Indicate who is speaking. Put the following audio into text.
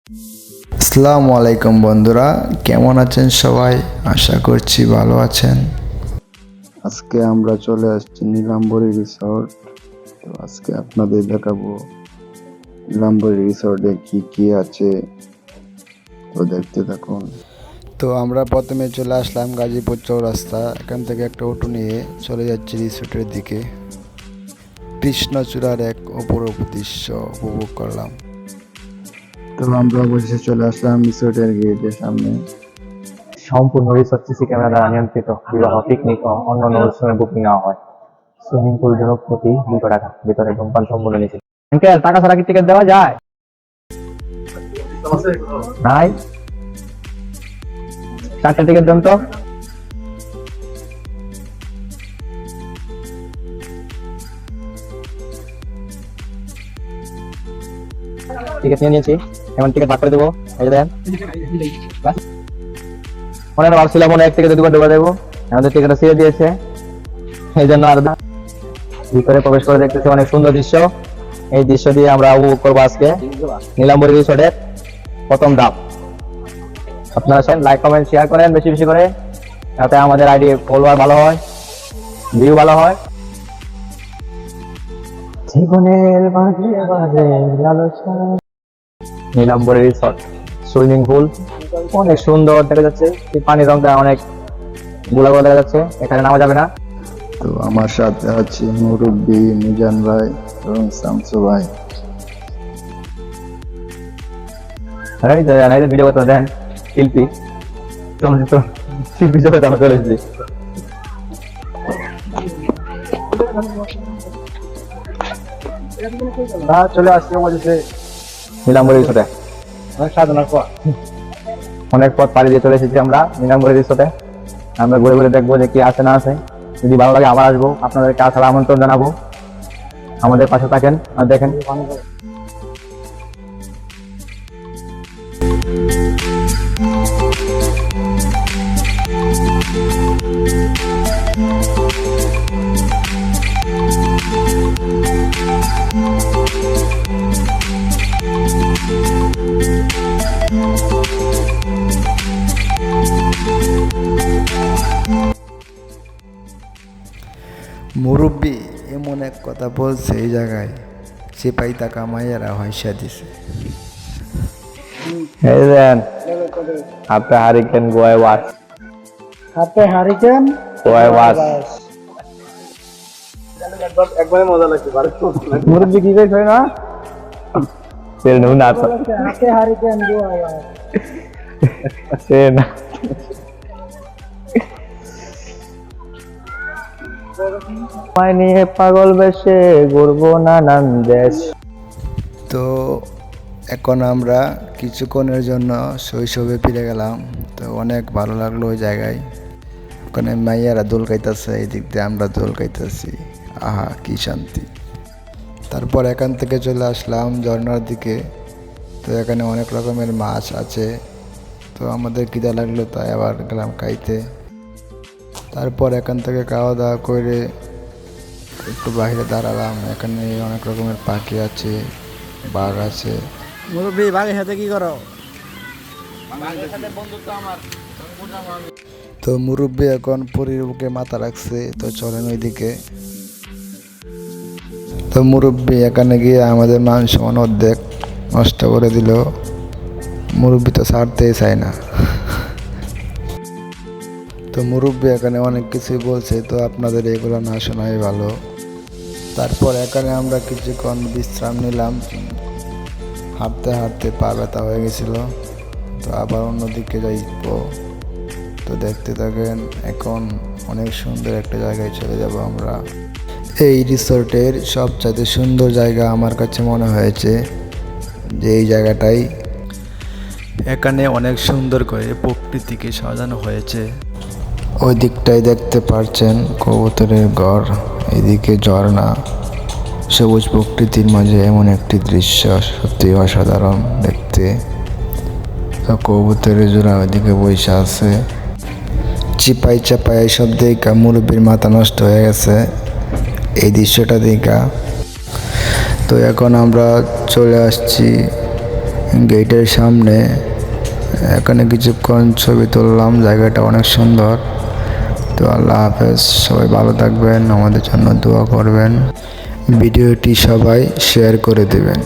Speaker 1: আসসালামু আলাইকুম বন্ধুরা, কেমন আছেন সবাই? আশা করছি ভালো আছেন।
Speaker 2: আজকে আমরা চলে আসছি নীলাম্বরী রিসর্ট। তো আজকে আপনাদের দেখাবো নীলাম্বরী রিসর্টে কি কি আছে, তো দেখতে থাকুন।
Speaker 1: তো আমরা প্রথমে চলে আসলাম গাজীপুর চৌরাস্তা। এখান থেকে একটা অটো নিয়ে চলে যাচ্ছি রিসোর্টের দিকে। কৃষ্ণচূড়ার এক অপরূপ দৃশ্য উপভোগ করলাম।
Speaker 2: তো আমরা অবশেষে চলে আসলাম রিসর্টের গেটের সামনে।
Speaker 3: সম্পূর্ণ রিসোর্ট সিসি ক্যামেরা দ্বারা নিয়ন্ত্রিত। বিবাহ, পিকনিক ও অন্যান্য অনুষ্ঠানের বুকিং নেওয়া হয়। সুইমিং পুল জনক প্রতি 200 টাকা। ভিতরে ধূমপান সম্পূর্ণ নিষেধ। আঙ্কেল, টাকা ছাড়া কি টিকিট দেওয়া যায়? নাই। 4টা টিকিট দেন তো। টিকিট নিয়ে নিয়েছি, এখন টিকিট ভাগ করে দেবো। এই যে দেন, মনে ভাবছিলাম মনে 1 থেকে 2বার দেবো দেবো, আমাদের টিকিটটা ছেড়ে দিয়েছে, এই জন্য আর ভিতরে প্রবেশ করে দেখতেছি অনেক সুন্দর দৃশ্য। এই দৃশ্য দিয়ে আমরা উপভোগ করবো আজকে নীলাম্বরী রিসোর্টের প্রথম ধাপ। আপনারা সবাই লাইক কমেন্ট শেয়ার করেন বেশি বেশি করে, যাতে আমাদের আইডি ফলোয়ার ভালো হয়, ভিউ ভালো হয়। জীবনের মাঝে মাঝে লালসা। নীলাম্বরী রিসর্ট সুইমিং পুল অনেক সুন্দর দেখা যাচ্ছে, এই পানির রংটা অনেক গোলাগোলা দেখা যাচ্ছে, এখানে নামা যাবে না।
Speaker 2: তো আমার সাথে আছে মুরব্বী মিজান ভাই এবং শামসু ভাই।
Speaker 3: ভিডিও করতে দেন শিল্পী, চলচ্চিত্র শিল্পী জগতে আমরা চলে এসেছি।
Speaker 2: চলে আসছি অবশেষে
Speaker 3: নীলাম্বরী রিসোর্টে।
Speaker 2: সাধনার পর
Speaker 3: অনেক পথ পাড়ি দিয়ে চলে এসেছি আমরা নীলাম্বরী রিসোর্টে। আমরা ঘুরে ঘুরে দেখবো যে কি আছে না আছে। যদি ভালো লাগে আবার আসবো, আপনাদেরকে আসার আমন্ত্রণ জানাবো। আমাদের পাশে থাকেন আর দেখেন।
Speaker 1: মুরব্বী এমন এক কথা বলছে এই জায়গায়, সিপাই টাকা মাইয়ারা হয়সা দিছে।
Speaker 3: এই দেন হাতে হারিকেন গোয়ায় ওয়াশ,
Speaker 4: হাতে হারিকেন
Speaker 3: গোয়ায় ওয়াশ।
Speaker 4: একবারে মজা লাগছে।
Speaker 3: মুরব্বি কি কইছ না? তেল নুন না তো
Speaker 4: হাতে হারিকেন
Speaker 3: সে না। সময় নিয়ে পাগল বেশে ঘুরবো নানান দেশ।
Speaker 1: তো এখন আমরা কিছুক্ষণের জন্য শৈশবে ফিরে গেলাম। তো অনেক ভালো লাগলো ওই জায়গায়। ওখানে মাইয়ারা দোল খাইতেছে, এই দিক দিয়ে আমরা দোল খাইতেছি। আহা কি শান্তি। তারপর এখান থেকে চলে আসলাম ঝর্ণার দিকে। তো এখানে অনেক রকমের মাছ আছে। তো আমাদের খিদা লাগলো, তাই আবার গেলাম খাইতে। তারপর এখান থেকে খাওয়া দাওয়া করে একটু বাইরে দাঁড়ালাম। এখানে অনেক রকমের পাখি আছে, বাঘ আছে।
Speaker 4: মুরব্বী বাঘের সাথে কি করো?
Speaker 1: তো মুরব্বী এখন পরীর বুকে মাথা রাখছে, তো চলেন ওইদিকে। তো মুরব্বী এখানে গিয়ে আমাদের মান সম্মান অর্ধেক নষ্ট করে দিল। মুরব্বী তো ছাড়তেই চায় না। তো মুরব্বী এখানে অনেক কিছুই বলছে, তো আপনাদের এগুলো না শোনাই ভালো। তারপর এখানে আমরা কিছুক্ষণ বিশ্রাম নিলাম। হাঁটতে হাঁটতে পা ব্যথা হয়ে গেছিল, তো আবার অন্যদিকে যাইব। তো দেখতে থাকেন, এখন অনেক সুন্দর একটা জায়গায় চলে যাব আমরা। এই রিসোর্টের সবচাইতে সুন্দর জায়গা আমার কাছে মনে হয়েছে যে এই জায়গাটাই। এখানে অনেক সুন্দর করে প্রকৃতিকে সাজানো হয়েছে। ওই দিকটাই দেখতে পারছেন কবুতরের ঘর, এদিকে ঝর্ণা, সবুজ প্রকৃতির মাঝে এমন একটি দৃশ্য সত্যি অসাধারণ দেখতে। তো কবুতরের জোড়া ওইদিকে বসে আছে। চিপাই চাপাই এইসব দেখা মুরব্বীর মাথা নষ্ট হয়ে গেছে এই দৃশ্যটা দেখা। তো এখন আমরা চলে আসছি গেটের সামনে। এখানে কিছুক্ষণ ছবি তুললাম, জায়গাটা অনেক সুন্দর। তো আল্লাহ হাফেজ, সবাই ভালো থাকবেন, আমাদের জন্য দোয়া করবেন, ভিডিওটি সবাই শেয়ার করে দেবেন।